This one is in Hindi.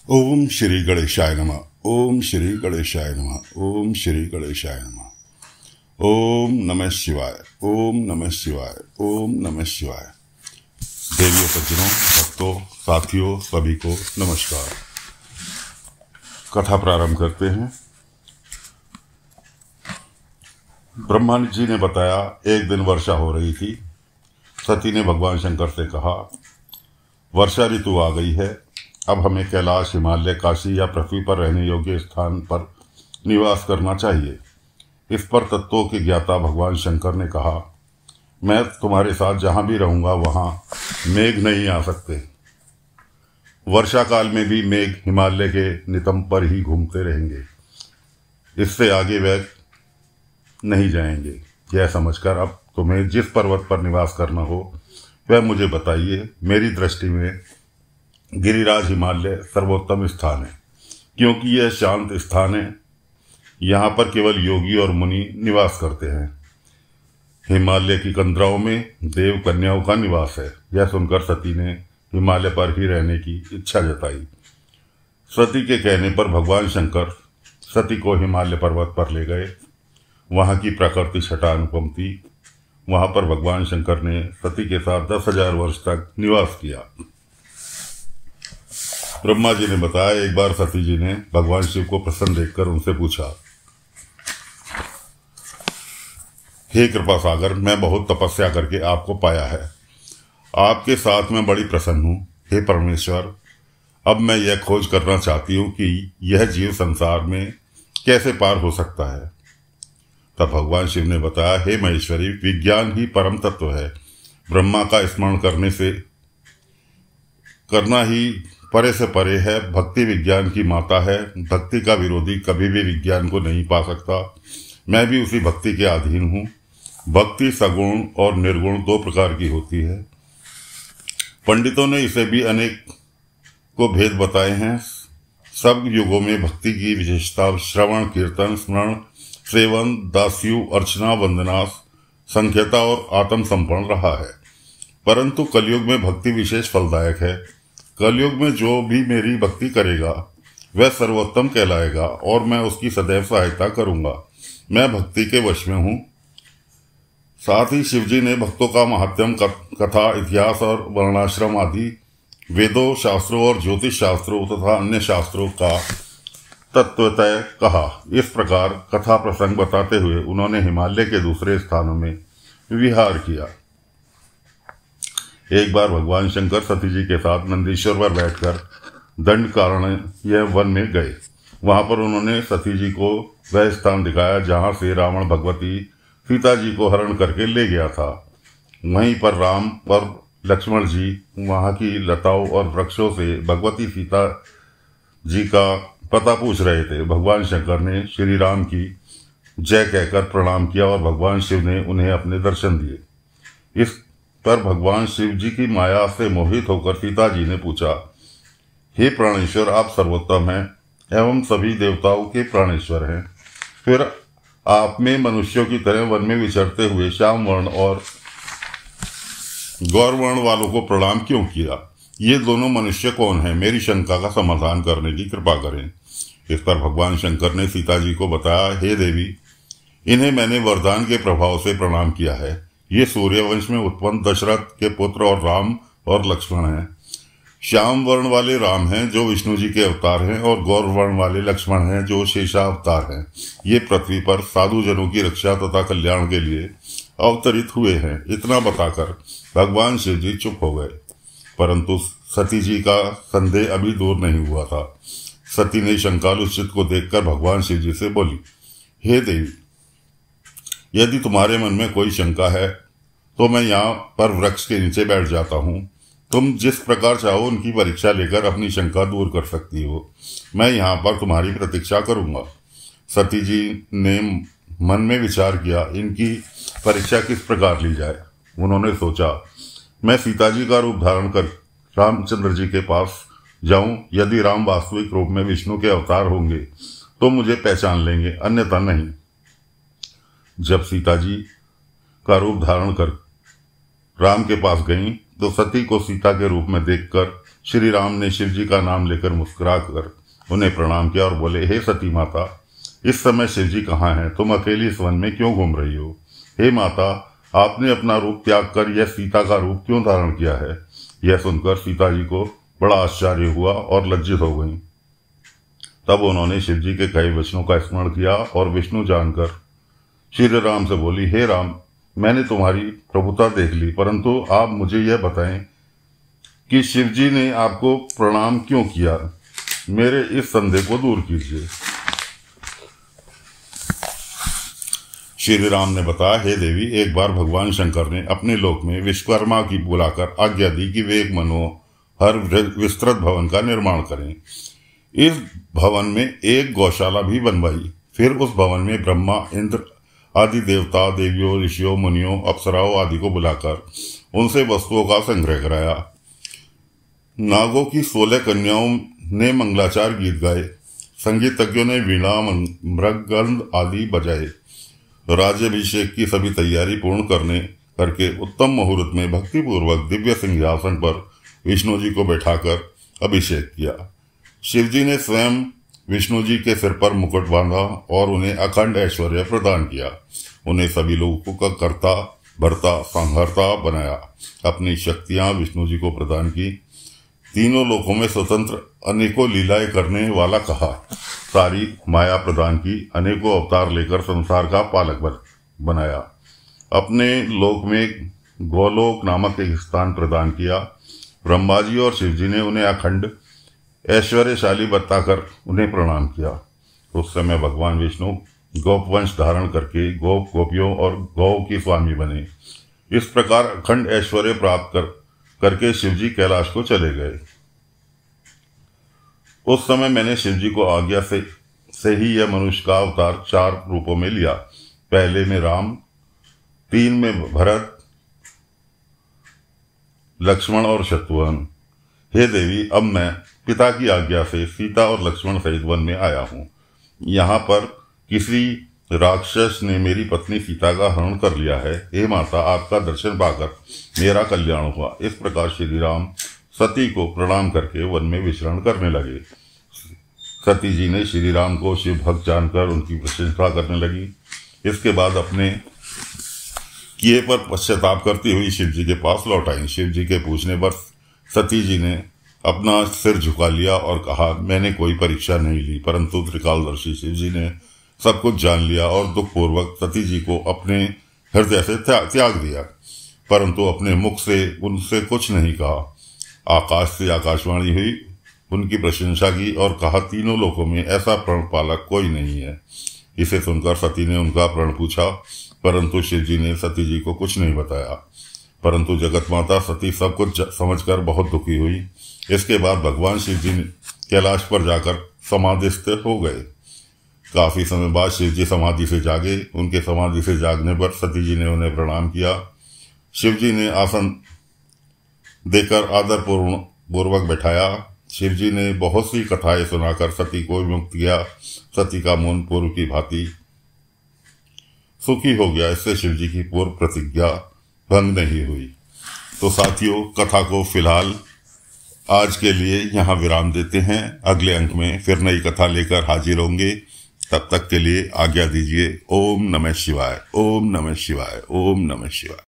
ओम श्री गणेशाय नमः। ओम श्री गणेशाय नमः। ओम श्री गणेशाय नमः। ओम नमः शिवाय। ओम नमः शिवाय। ओम नमः शिवाय। देवियों, सज्जनों, भक्तों, साथियों, सभी को नमस्कार। कथा प्रारंभ करते हैं। ब्रह्मा जी ने बताया, एक दिन वर्षा हो रही थी। सती ने भगवान शंकर से कहा, वर्षा ऋतु आ गई है, अब हमें कैलाश, हिमालय, काशी या पृथ्वी पर रहने योग्य स्थान पर निवास करना चाहिए। इस पर तत्वों के ज्ञाता भगवान शंकर ने कहा, मैं तुम्हारे साथ जहाँ भी रहूँगा वहाँ मेघ नहीं आ सकते। वर्षा काल में भी मेघ हिमालय के नितंब पर ही घूमते रहेंगे, इससे आगे वह नहीं जाएंगे। यह समझकर अब तुम्हें जिस पर्वत पर निवास करना हो वह मुझे बताइए। मेरी दृष्टि में गिरिराज हिमालय सर्वोत्तम स्थान है, क्योंकि यह शांत स्थान है। यहाँ पर केवल योगी और मुनि निवास करते हैं। हिमालय की कंदराओं में देव कन्याओं का निवास है। यह सुनकर सती ने हिमालय पर ही रहने की इच्छा जताई। सती के कहने पर भगवान शंकर सती को हिमालय पर्वत पर ले गए। वहाँ की प्रकृति छटा अनुपम थी। वहाँ पर भगवान शंकर ने सती के साथ 10,000 वर्ष तक निवास किया। ब्रह्मा जी ने बताया, एक बार सती जी ने भगवान शिव को प्रसन्न देखकर उनसे पूछा, हे कृपा सागर, मैं बहुत तपस्या करके आपको पाया है। आपके साथ मैं बड़ी प्रसन्न हूँ। हे परमेश्वर, अब मैं यह खोज करना चाहती हूँ कि यह जीव संसार में कैसे पार हो सकता है। तब भगवान शिव ने बताया, हे महेश्वरी, विज्ञान ही परम तत्व है। ब्रह्मा का स्मरण करना ही परे से परे है। भक्ति विज्ञान की माता है। भक्ति का विरोधी कभी भी विज्ञान को नहीं पा सकता। मैं भी उसी भक्ति के अधीन हूँ। भक्ति सगुण और निर्गुण 2 प्रकार की होती है। पंडितों ने इसे भी अनेक को भेद बताए हैं। सब युगों में भक्ति की विशेषता श्रवण, कीर्तन, स्मरण, सेवन, दास्यु, अर्चना, वंदना, संख्यता और आत्मसमर्पण रहा है। परंतु कलयुग में भक्ति विशेष फलदायक है। कलयुग में जो भी मेरी भक्ति करेगा वह सर्वोत्तम कहलाएगा और मैं उसकी सदैव सहायता करूंगा। मैं भक्ति के वश में हूँ। साथ ही शिवजी ने भक्तों का महात्म्य, कथा, इतिहास और वर्णाश्रम आदि वेदों, शास्त्रों और ज्योतिष शास्त्रों तथा अन्य शास्त्रों का तत्वतः कहा। इस प्रकार कथा प्रसंग बताते हुए उन्होंने हिमालय के दूसरे स्थानों में विहार किया। एक बार भगवान शंकर सती जी के साथ नंदीश्वर पर बैठकर दंडकारण्य वन में गए। वहां पर उन्होंने सती जी को वह स्थान दिखाया जहां से रावण भगवती सीता जी को हरण करके ले गया था। वहीं पर राम और लक्ष्मण जी वहां की लताओं और वृक्षों से भगवती सीता जी का पता पूछ रहे थे। भगवान शंकर ने श्री राम की जय कहकर प्रणाम किया और भगवान शिव ने उन्हें अपने दर्शन दिए। इस पर भगवान शिव जी की माया से मोहित होकर सीता जी ने पूछा, हे प्राणेश्वर, आप सर्वोत्तम हैं एवं सभी देवताओं के प्राणेश्वर हैं। फिर आपने मनुष्यों की तरह वन में विचरते हुए श्याम वर्ण और गौर वर्ण वालों को प्रणाम क्यों किया? ये दोनों मनुष्य कौन हैं? मेरी शंका का समाधान करने की कृपा करें। इस पर भगवान शंकर ने सीता जी को बताया, हे देवी, इन्हें मैंने वरदान के प्रभाव से प्रणाम किया है। ये सूर्यवंश में उत्पन्न दशरथ के पुत्र और राम और लक्ष्मण हैं। श्याम वर्ण वाले राम हैं जो विष्णु जी के अवतार हैं और गौर वर्ण वाले लक्ष्मण हैं जो शेषावतार हैं। ये पृथ्वी पर साधु जनों की रक्षा तथा कल्याण के लिए अवतरित हुए हैं। इतना बताकर भगवान शिव जी चुप हो गए। परंतु सती जी का संदेह अभी दूर नहीं हुआ था। सती ने शंकालु चित्त को देखकर भगवान शिव जी से बोली, हे देवी, यदि तुम्हारे मन में कोई शंका है तो मैं यहाँ पर वृक्ष के नीचे बैठ जाता हूँ। तुम जिस प्रकार चाहो उनकी परीक्षा लेकर अपनी शंका दूर कर सकती हो। मैं यहाँ पर तुम्हारी प्रतीक्षा करूँगा। सती जी ने मन में विचार किया, इनकी परीक्षा किस प्रकार ली जाए। उन्होंने सोचा, मैं सीता जी का रूप धारण कर रामचंद्र जी के पास जाऊं। यदि राम वास्तविक रूप में विष्णु के अवतार होंगे तो मुझे पहचान लेंगे, अन्यथा नहीं। जब सीता जी का रूप धारण कर राम के पास गईं तो सती को सीता के रूप में देखकर श्री राम ने शिव जी का नाम लेकर मुस्कुराकर उन्हें प्रणाम किया और बोले, हे सती माता, इस समय शिव जी कहाँ हैं? तुम अकेली इस वन में क्यों घूम रही हो? हे माता, आपने अपना रूप त्याग कर यह सीता का रूप क्यों धारण किया है? यह सुनकर सीता जी को बड़ा आश्चर्य हुआ और लज्जित हो गईं। तब उन्होंने शिव जी के कई वचनों का स्मरण किया और विष्णु जानकर श्री राम से बोली, हे राम, मैंने तुम्हारी प्रभुता देख ली, परंतु आप मुझे यह बताएं कि शिव जी ने आपको प्रणाम क्यों किया? मेरे इस संदेह को दूर कीजिए। श्री राम ने बताया, हे देवी, एक बार भगवान शंकर ने अपने लोक में विश्वकर्मा की बुलाकर आज्ञा दी कि वे एक मनोहर विस्तृत भवन का निर्माण करें। इस भवन में एक गौशाला भी बनवाई। फिर उस भवन में ब्रह्मा, इंद्र आदि देवता, देवियों, ऋषियों, मुनियों, अप्सराओं आदि को बुलाकर उनसे वस्तुओं का संग्रह कराया। नागों की 16 कन्याओं ने मंगलाचार गीत गाए। संगीतज्ञों ने वीणा, मृदंग आदि बजाए। राज्याभिषेक की सभी तैयारी पूर्ण करके उत्तम मुहूर्त में भक्तिपूर्वक दिव्य सिंहासन पर विष्णु जी को बैठाकर अभिषेक किया। शिव जी ने स्वयं विष्णु जी के सिर पर मुकुट बांधा और उन्हें अखंड ऐश्वर्य प्रदान किया। उन्हें सभी लोगों का कर्ता, भर्ता, संहर्ता बनाया। अपनी शक्तियां विष्णु जी को प्रदान की। तीनों लोकों में स्वतंत्र अनेकों लीलाएं करने वाला कहा। सारी माया प्रदान की। अनेकों अवतार लेकर संसार का पालक बनाया। अपने लोक में गोलोक नामक एक स्थान प्रदान किया। ब्रह्मा जी और शिव जी ने उन्हें अखंड ऐश्वर्यशाली बताकर उन्हें प्रणाम किया। उस समय भगवान विष्णु गोपवंश धारण करके गोपियों और गौ की स्वामी बने। इस प्रकार अखंड ऐश्वर्य प्राप्त करके शिव जी कैलाश को चले गए। उस समय मैंने शिव जी को आज्ञा से ही यह मनुष्य का अवतार 4 रूपों में लिया। पहले में राम, 3 में भरत, लक्ष्मण और शत्रुघ्न। हे देवी, अब मैं पिता की आज्ञा से सीता और लक्ष्मण सहित वन में आया हूँ। यहाँ पर किसी राक्षस ने मेरी पत्नी सीता का हरण कर लिया है। हे माता, आपका दर्शन पाकर मेरा कल्याण हुआ। इस प्रकार श्री राम सती को प्रणाम करके वन में विचरण करने लगे। सती जी ने श्री राम को शिव भक्त जानकर उनकी प्रशंसा करने लगी। इसके बाद अपने किए पर पश्चाताप करती हुई शिव जी के पास लौट आई। शिव जी के पूछने पर सती जी ने अपना सिर झुका लिया और कहा, मैंने कोई परीक्षा नहीं ली, परंतु त्रिकालदर्शी शिव जी ने सब कुछ जान लिया और दुखपूर्वक सती जी को अपने हृदय से त्याग दिया, परंतु अपने मुख से उनसे कुछ नहीं कहा। आकाश से आकाशवाणी हुई, उनकी प्रशंसा की और कहा, तीनों लोकों में ऐसा प्रण पालक कोई नहीं है। इसे सुनकर सती ने उनका प्रण पूछा, परंतु शिव जी ने सती जी को कुछ नहीं बताया। परंतु जगत माता सती सब कुछ समझकर बहुत दुखी हुई। इसके बाद भगवान शिव जी कैलाश पर जाकर समाधिस्थ हो गए। काफी समय बाद शिव जी समाधि से जागे। उनके समाधि से जागने पर सती जी ने उन्हें प्रणाम किया। शिव जी ने आसन देकर आदर पूर्वक बैठाया। शिव जी ने बहुत सी कथाएं सुनाकर सती को मुक्त किया। सती का मन पूर्व की भांति सुखी हो गया। इससे शिव जी की पूर्व प्रतिज्ञा भंग नहीं हुई। तो साथियों, कथा को फिलहाल आज के लिए यहाँ विराम देते हैं। अगले अंक में फिर नई कथा लेकर हाजिर होंगे। तब तक के लिए आज्ञा दीजिए। ओम नमः शिवाय, ओम नमः शिवाय, ओम नमः शिवाय।